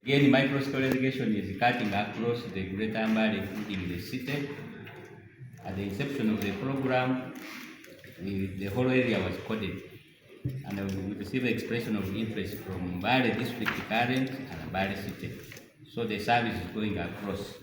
Again, micro-scale irrigation is cutting across the Greater Mbale, including the city. At the inception of the program, the whole area was coded, and we received expression of interest from Mbale District Current and Mbale City. So the service is going across.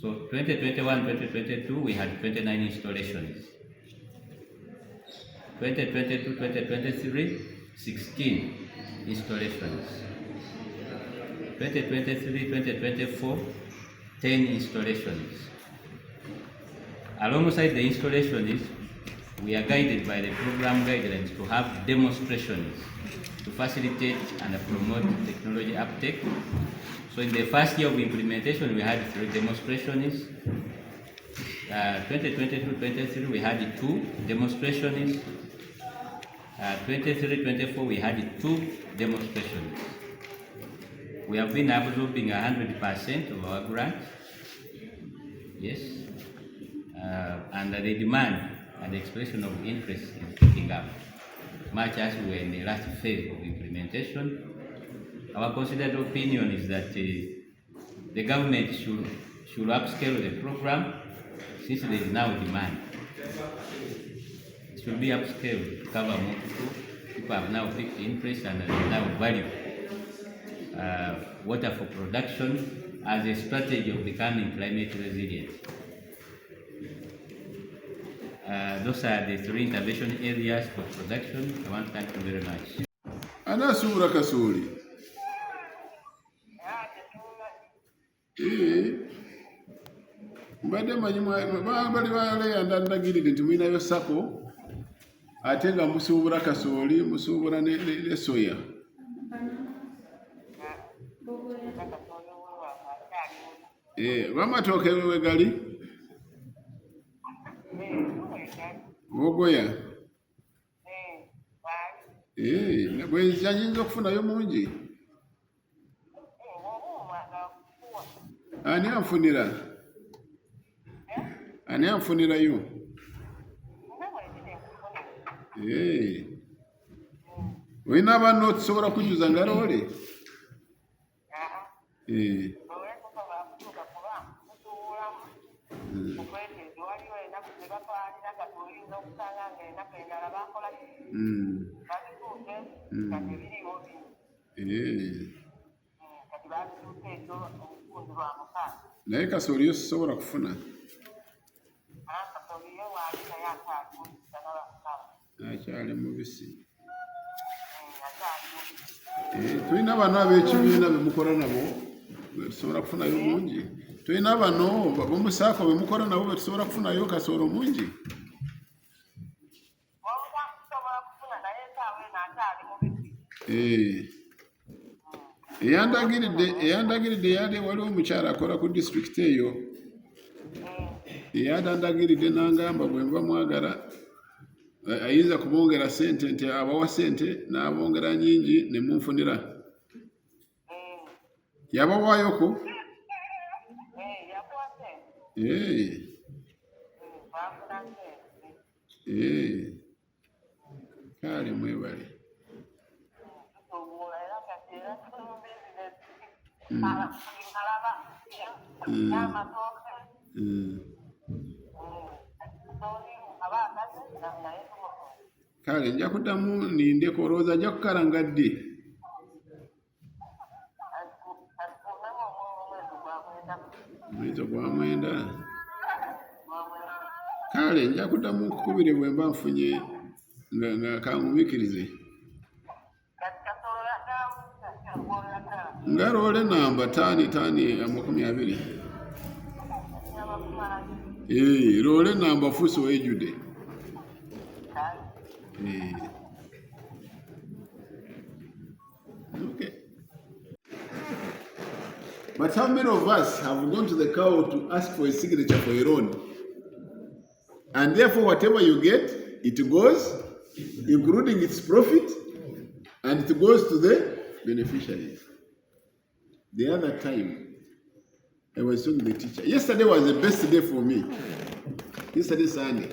So 2021-2022, we had 29 installations. 2022-2023, 16 installations. 2023-2024, 10 installations. Alongside the installations, we are guided by the program guidelines to have demonstrations to facilitate and promote technology uptake. So in the first year of implementation, we had 3 demonstrations. 2022-23, we had 2 demonstrations. 23-24, we had 2 demonstrations. We have been absorbing 100% of our grant. Yes. And the demand and the expression of interest is picking up, much as we were in the last phase of implementation. Our considered opinion is that the government should upscale the program since there is now demand. It should be upscaled to cover more people. People have now picked interest and now value water for production as a strategy of becoming climate resilient. Those are the 3 intervention areas for production. I want to thank you very much. Anasura Kasuli. Mbadde manyi bali baleya ndagirire nti mulinayo sako ate nga musuubula kasooli musuubula ne soya. Lwamatooke we gali Bogoya. Bwe yayinza okufunayo mungi. Ani anfunira? Ani anfunirayo? Olina abanno tusobola kujuza nga loole? Naye kasooli yo sisobola kufuna. Akyali mubisi. Tulina bano ab'ekibiina be mukola nabo betusobola kufunayo mungi. Tulina bano b'omusaako be mukola nabo betusobola kufunayo kasoolo mungi. Eyandagiridde yali waliwo omukyala akola ku disitulikiti eyo. Eyandagiridde n'angamba bwe nva mwagala ayinza kubongera ssente nti abawa ssente n'abongera nyingi ne munfunira. Yabawayoko? Kale mwebale. Kale nja kuddamu nindeko olowooza ajja kukalanga ddi? Mwezi gwa mwenda. Kale nja kuddamu nkukubire bwe mba nfunye nga kangumiikirize. Nga loole namba taani 20. Loole namba fuusi wejjude. Okay. But how many of us have gone to the cow to ask for a signature for a loan? And therefore, whatever you get, it goes, including its profit, and it goes to the beneficiaries. The other time, I was talking to the teacher. Yesterday was the best day for me. Yesterday, Sunday.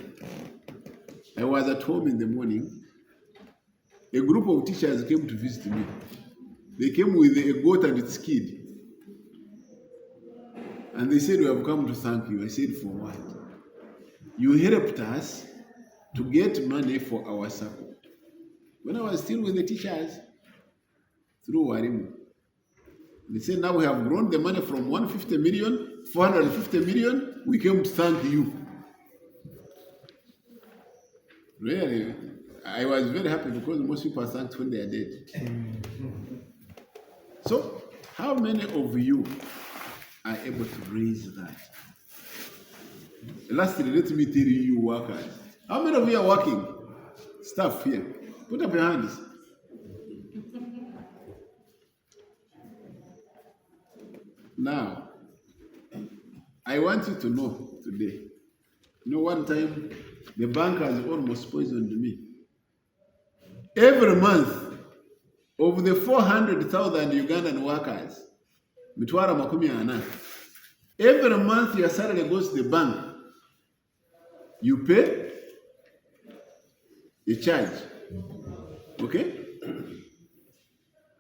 I was at home in the morning. A group of teachers came to visit me. They came with a goat and its kid. And they said, we have come to thank you. I said, for what? You helped us to get money for our circle. When I was still with the teachers, through Warimu. They said, now we have grown the money from 150 million, 450 million, we came to thank you. Really, I was very happy because most people are thanked when they are dead. So, how many of you are able to raise that? Lastly, let me tell you workers. How many of you are working? Staff here. Put up your hands. Now, I want you to know today. You know, one time, the bank has almost poisoned me. Every month, of the 400,000 Ugandan workers, mitwara makumi ana, every month your salary goes to the bank. You pay, you charge. Okay?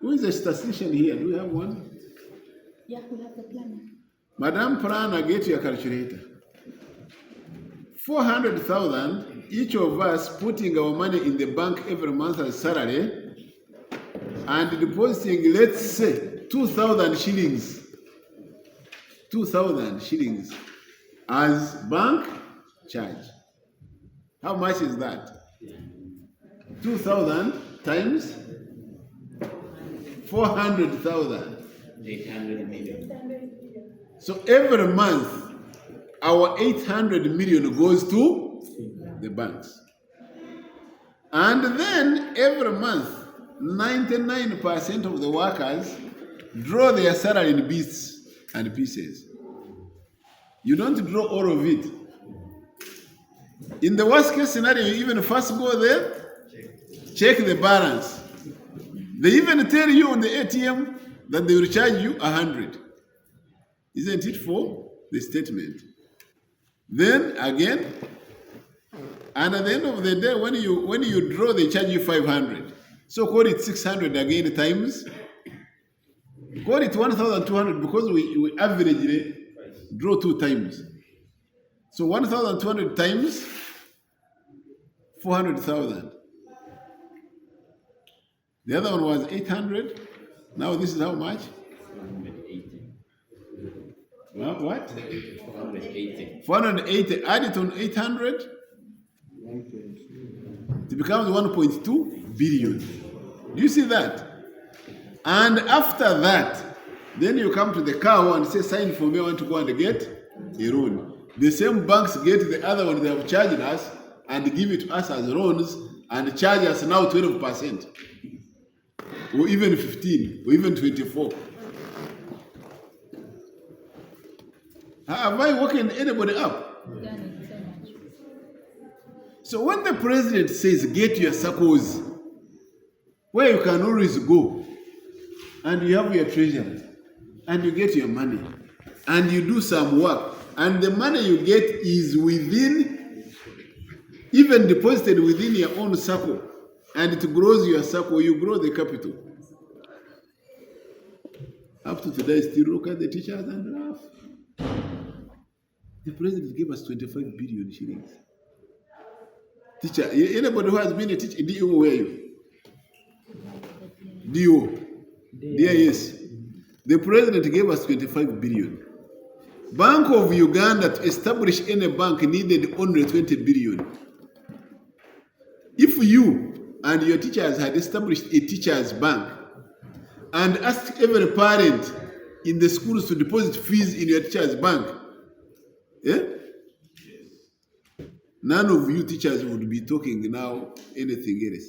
Who is a statistician here? Do we have one? Yeah, we have the planner. Madam Planner, get your calculator. 400,000, each of us putting our money in the bank every month as salary and depositing, let's say, 2,000 shillings. 2,000 shillings as bank charge. How much is that? 2,000 times 400,000. 800 million. So every month, our 800 million goes to the banks. And then every month, 99% of the workers draw their salary in bits and pieces. You don't draw all of it. In the worst case scenario, you even first go there, check the balance. They even tell you on the ATM that they will charge you 100. Isn't it for the statement? Then again, and at the end of the day, when you draw, they charge you 500. So call it 600 again times. Call it 1,200 because we averagely draw 2 times. So 1,200 times 400,000. The other one was 800. Now this is how much? 480. What? 480. 480. Add it on 800. It becomes 1.2 billion. Do you see that? And after that, then you come to the cow and say, sign for me, I want to go and get a loan. The same banks get the other one they have charged us and give it to us as loans and charge us now 12%. Or even 15, or even 24. Have I woken anybody up? So when the president says, get your circles, where you can always go, and you have your treasury, and you get your money, and you do some work, and the money you get is within, even deposited within your own circle, and it grows your circle, you grow the capital. Up to today, still look at the teachers and laugh. The president gave us 25 billion shillings. Teacher, anybody who has been a teacher, DO, where are you? DO. DIS. The president gave us 25 billion. Bank of Uganda to establish any bank needed only 20 billion. If you and your teachers had established a teacher's bank and asked every parent in the schools to deposit fees in your teacher's bank, none of you teachers would be talking now anything else.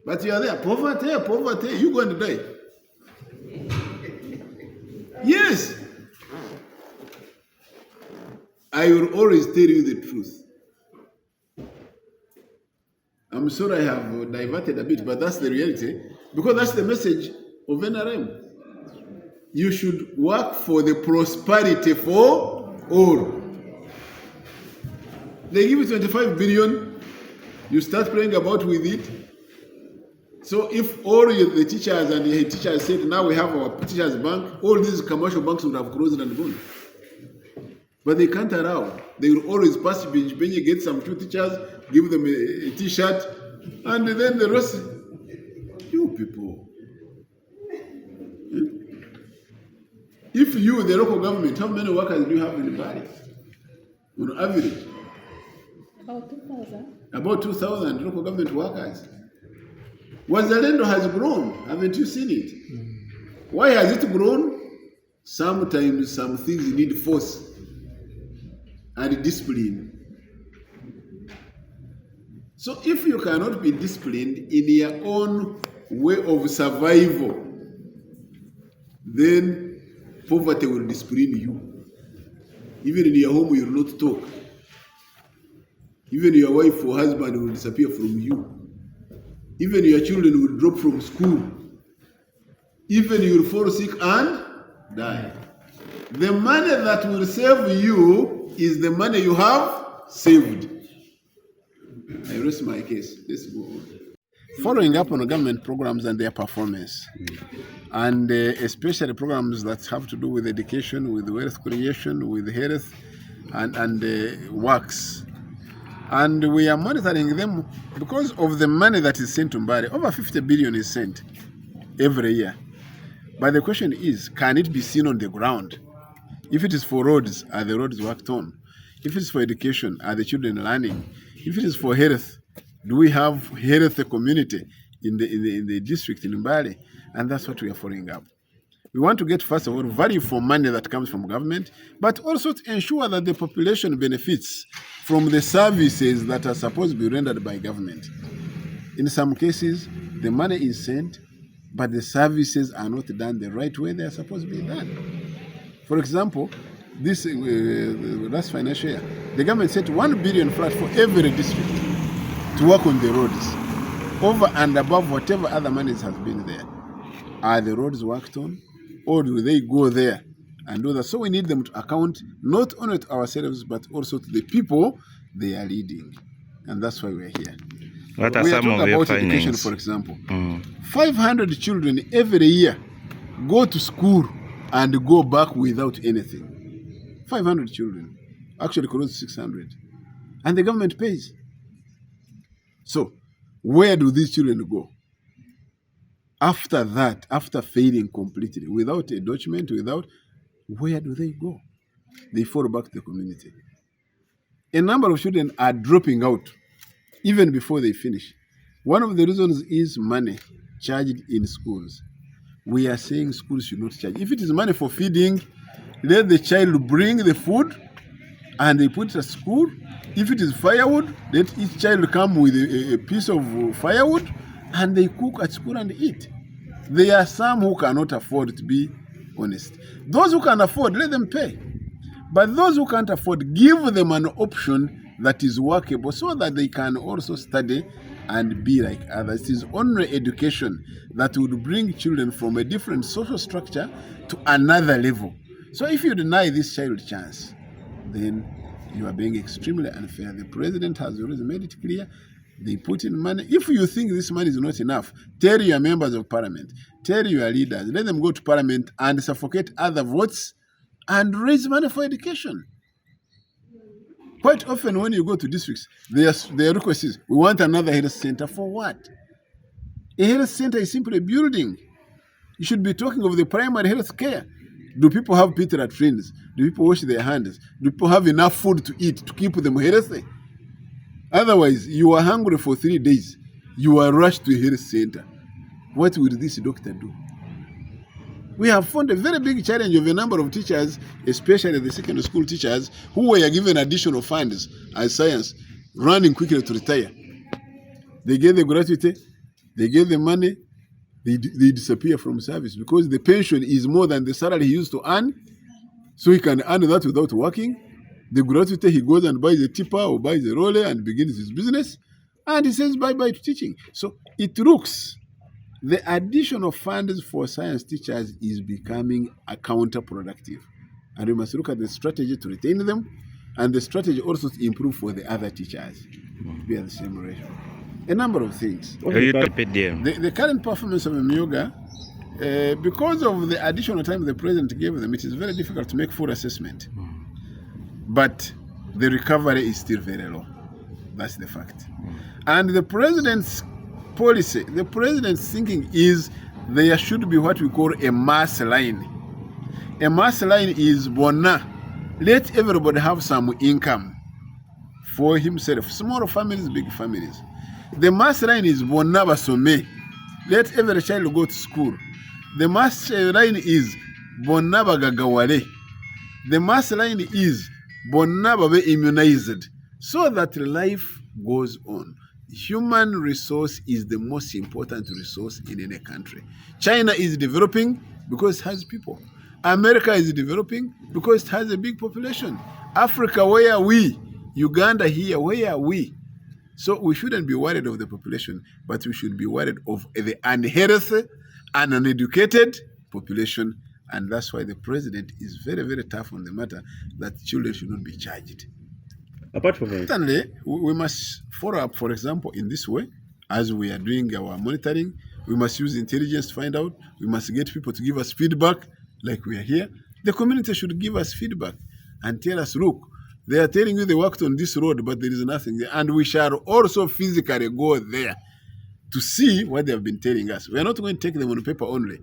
But you are there, poverty, you're going to die. Yes. I will always tell you the truth. I'm sorry I have diverted a bit, but that's the reality. Because that's the message of NRM. You should work for the prosperity for all. They give you 25 billion, you start playing about with it. So if all the teachers and the teachers said, now we have our teachers bank, all these commercial banks would have closed and gone. But they can't allow. They will always pass bench, get some two teachers, give them a t-shirt, and then the rest, you people. If you, the local government, how many workers do you have in the body? On average? About 2,000. About 2,000 local government workers. Wazalendo has grown. Haven't you seen it? Why has it grown? Sometimes some things need force and discipline. So if you cannot be disciplined in your own way of survival, then poverty will discipline you. Even in your home, you will not talk. Even your wife or husband will disappear from you. Even your children will drop from school. Even you will fall sick and die. The money that will save you is the money you have saved. I rest my case. Let's go on. Following up on government programs and their performance, and especially programs that have to do with education, with wealth creation, with health, and works. And we are monitoring them because of the money that is sent to Mbale. Over 50 billion is sent every year. But the question is, can it be seen on the ground? If it is for roads, are the roads worked on? If it is for education, are the children learning? If it is for health, do we have health community in the district in Mbale? And that's what we are following up. We want to get, first of all, value for money that comes from government, but also to ensure that the population benefits from the services that are supposed to be rendered by government. In some cases, the money is sent, but the services are not done the right way they are supposed to be done. For example, this last financial year, the government set 1 billion flat for every district to work on the roads, over and above whatever other monies has been there. Are the roads worked on? Or do they go there and do that? So we need them to account not only to ourselves, but also to the people they are leading. And that's why we're here. What are we some are of your about education, findings? for example. 500 children every year go to school and go back without anything. 500 children. Actually close to 600. And the government pays. So where do these children go? After that, after failing completely, without a document, where do they go? They fall back to the community. A number of children are dropping out even before they finish. One of the reasons is money charged in schools. We are saying schools should not charge. If it is money for feeding, let the child bring the food and they put it at school. If it is firewood, let each child come with a piece of firewood and they cook at school and eat. There are some who cannot afford, to be honest. Those who can afford, let them pay. But those who can't afford, give them an option that is workable so that they can also study and be like others. It is only education that would bring children from a different social structure to another level. So if you deny this child chance, then you are being extremely unfair. The president has already made it clear. They put in money. If you think this money is not enough, tell your members of parliament, tell your leaders, let them go to parliament and suffocate other votes and raise money for education. Quite often when you go to districts, their request is, we want another health center. For what? A health center is simply a building. You should be talking of the primary health care. Do people have Peter trains? Do people wash their hands? Do people have enough food to eat to keep them healthy? Otherwise, you are hungry for 3 days. You are rushed to a health center. What will this doctor do? We have found a very big challenge of a number of teachers, especially the secondary school teachers, who were given additional funds as science, running quickly to retire. They get the gratuity, they get the money, they disappear from service because the pension is more than the salary he used to earn, so he can earn that without working. The gratuity, he goes and buys a tipper or buys a roller and begins his business, and he says bye-bye to teaching. So it looks the addition of funds for science teachers is becoming counterproductive. And we must look at the strategy to retain them and the strategy also to improve for the other teachers to be at the same ratio. A number of things. The current performance of Myoga, because of the additional time the president gave them, it is very difficult to make full assessment. But the recovery is still very low. That's the fact. And the president's policy, the president's thinking is there should be what we call a mass line. A mass line is bona. Let everybody have some income for himself. Small families, big families. The mass line is bona basome. Let every child go to school. The mass line is bona bagagawale. The mass line is bona babe immunized. So that life goes on. Human resource is the most important resource in any country. China is developing because it has people. America is developing because it has a big population. Africa, where are we? Uganda here, where are we? So we shouldn't be worried of the population, but we should be worried of the unhealthy and uneducated population. And that's why the president is very, very tough on the matter that children should not be charged. Apart from that, Certainly, we must follow up, for example, in this way, as we are doing our monitoring. We must use intelligence to find out. We must get people to give us feedback, like we are here. The community should give us feedback and tell us, look, they are telling you they worked on this road, but there is nothing there. And we shall also physically go there to see what they have been telling us. We are not going to take them on paper only.